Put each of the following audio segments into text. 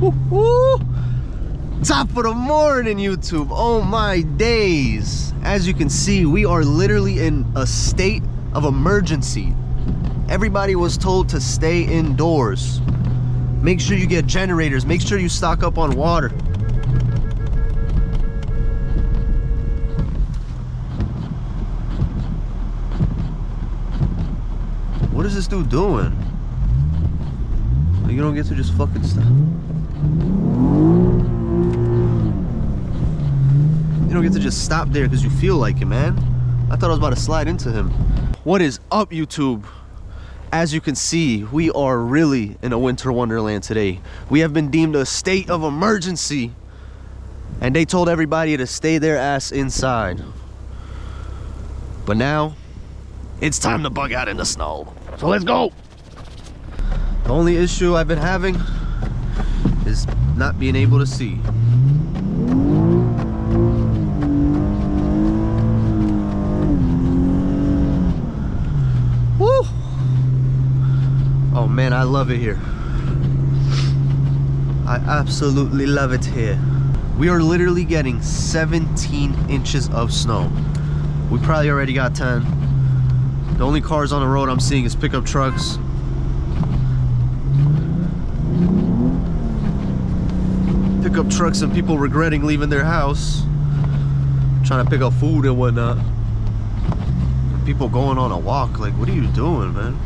Woo-hoo-hoo. Top of the morning, YouTube. Oh my days. As you can see, we are literally in a state of emergency. Everybody was told to stay indoors. Make sure you get generators. Make sure you stock up on water. What is this dude doing? You don't get to just fucking stop. You don't get to just stop there because you feel like it, man. I thought I was about to slide into him. What is up, YouTube? As you can see, we are really in a winter wonderland today. We have been deemed a state of emergency, and they told everybody to stay their ass inside. But now, it's time to bug out in the snow. So let's go! The only issue I've been having is not being able to see. Woo! Oh man, I love it here. I absolutely love it here. We are literally getting 17 inches of snow. We probably already got 10. The only cars on the road I'm seeing is pickup trucks. Pickup trucks and people regretting leaving their house, trying to pick up food and whatnot. People going on a walk. Like, what are you doing, man?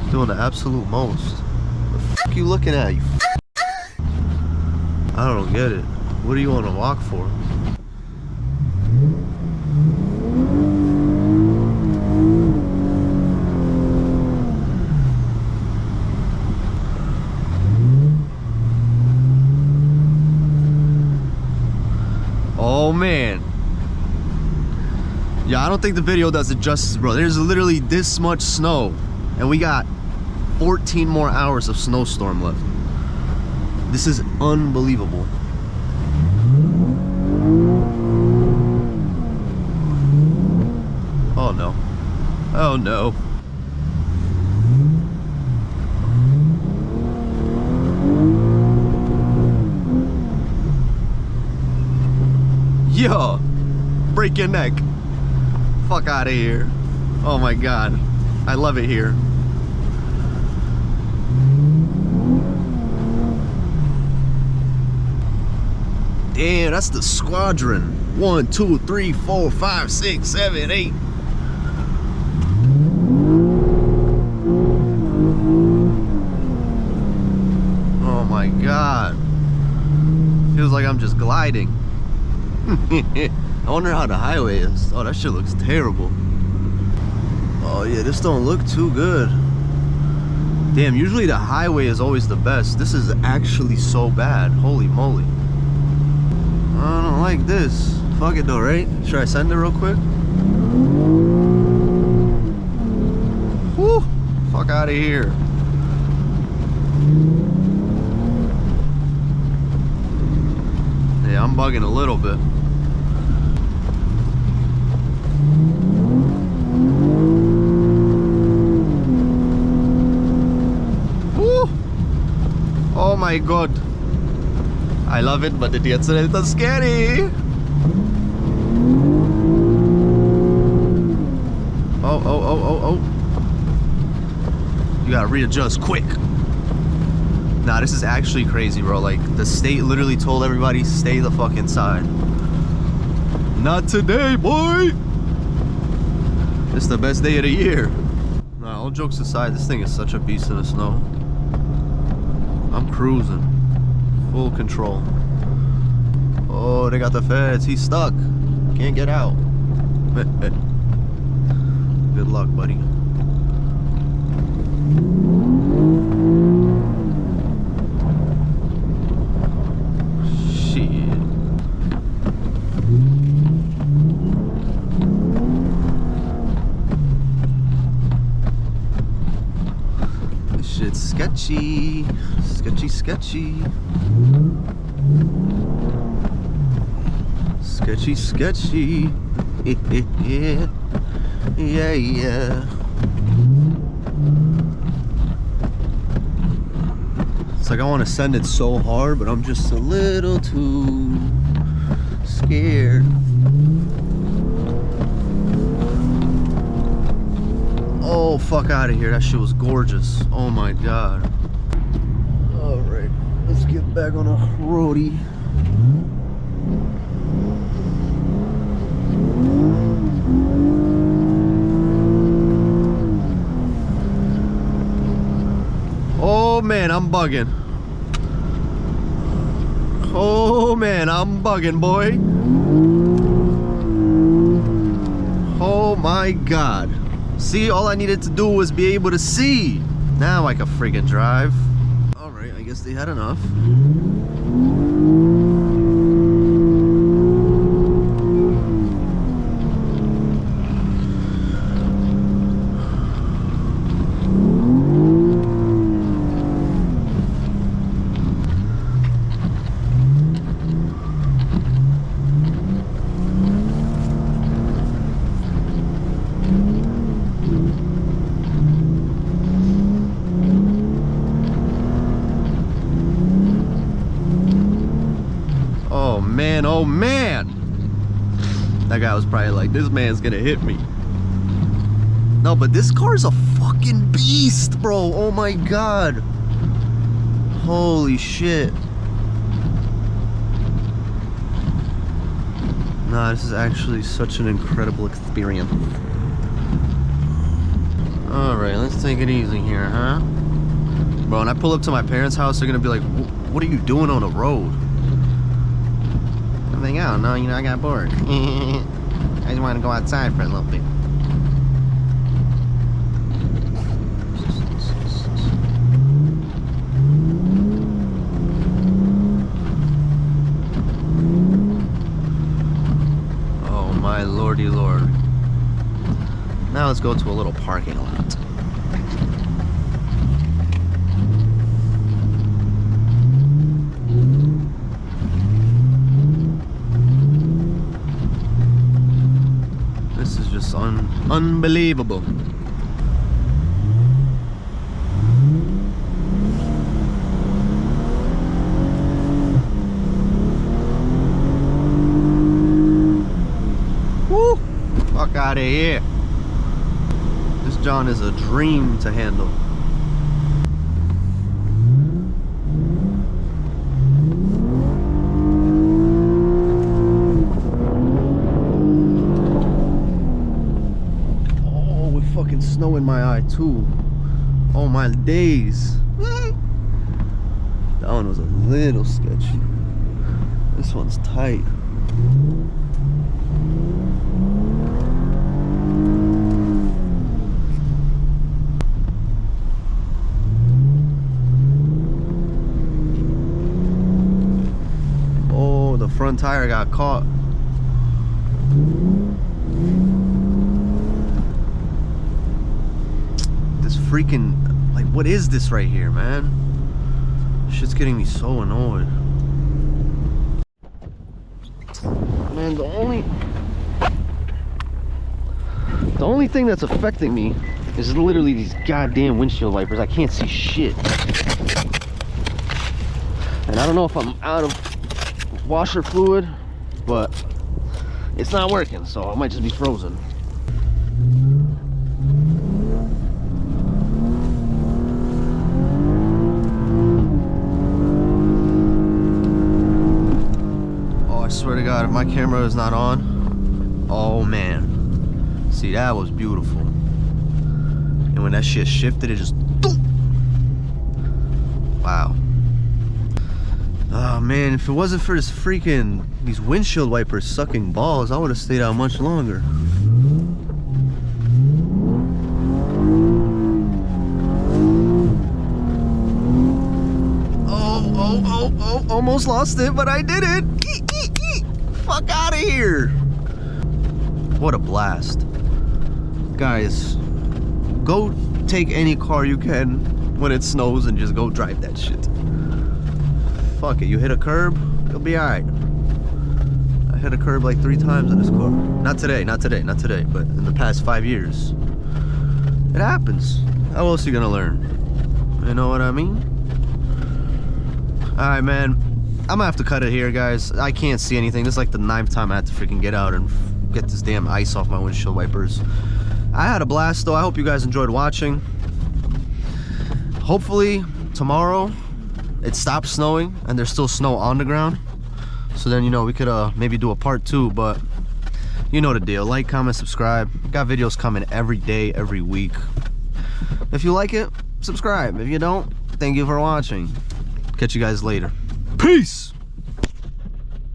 Doing the absolute most. What the fuck you looking at? You I don't get it. What are you on a walk for? Oh man. Yeah, I don't think the video does it justice, bro. There's literally this much snow, and we got 14 more hours of snowstorm left. This is unbelievable. Oh no. Oh no. Yo, break your neck. Fuck out of here. Oh my god. I love it here. Damn, that's the squadron. 1, 2, 3, 4, 5, 6, 7, 8. Oh my god. Feels like I'm just gliding. I wonder how the highway is. Oh, that shit looks terrible. Oh yeah, this don't look too good. Damn, usually the highway is always the best. This is actually so bad. Holy moly. I don't like this. Fuck it though, right? Should I send it real quick? Whew. Fuck out of here. Yeah, I'm bugging a little bit. Oh my god. I love it, but it gets a little scary. Oh. You gotta readjust quick. Nah, this is actually crazy, bro. Like, the state literally told everybody, stay the fuck inside. Not today, boy! It's the best day of the year. Nah, all jokes aside, this thing is such a beast in the snow. I'm cruising. Full control. Oh, they got the feds. He's stuck. Can't get out. Good luck, buddy. Shit. This shit's sketchy. Sketchy. Sketchy. Yeah. It's like I want to send it so hard, but I'm just a little too scared. Oh, fuck out of here. That shit was gorgeous. Oh my god. Alright, let's get back on a roadie. Oh man, I'm bugging. Oh man, I'm bugging, boy. Oh my god. See, all I needed to do was be able to see. Now I can friggin' drive. Alright, I guess they had enough. Oh man, that guy was probably like, this man's gonna hit me. No, but this car is a fucking beast, bro. Oh my god, holy shit. Nah, this is actually such an incredible experience. Alright, let's take it easy here, huh? Bro, when I pull up to my parents' house, they're gonna be like, what are you doing on the road? I don't know, you know, I got bored. I just want to go outside for a little bit. Oh my lordy lord. Now let's go to a little parking lot. Unbelievable. Woo! Fuck out of here. This John is a dream to handle. Snow in my eye too. Oh my days. That one was a little sketchy. This one's tight. Oh, the front tire got caught. Freaking, like, what is this right here, man? Shit's getting me so annoyed. Man, the only thing that's affecting me is literally these goddamn windshield wipers. I can't see shit. And I don't know if I'm out of washer fluid, but it's not working, so I might just be frozen. Swear to God, if my camera is not on, oh man, see, that was beautiful. And when that shit shifted, it just, wow. Oh man, if it wasn't for this freaking, these windshield wipers sucking balls, I would have stayed out much longer. Oh, almost lost it, but I did it. Fuck out of here. What a blast. Guys, go take any car you can when it snows and just go drive that shit. Fuck it, you hit a curb, you'll be alright. I hit a curb like 3 times in this car. Not today, but in the past 5 years. It happens. How else are you gonna learn? You know what I mean? Alright, man. I'm gonna have to cut it here, guys. I can't see anything. This is like the 9th time I had to freaking get out and get this damn ice off my windshield wipers. I had a blast, though. I hope you guys enjoyed watching. Hopefully, tomorrow, it stops snowing and there's still snow on the ground. So then, you know, we could maybe do a part 2, but you know the deal. Like, comment, subscribe. Got videos coming every day, every week. If you like it, subscribe. If you don't, thank you for watching. Catch you guys later. Peace!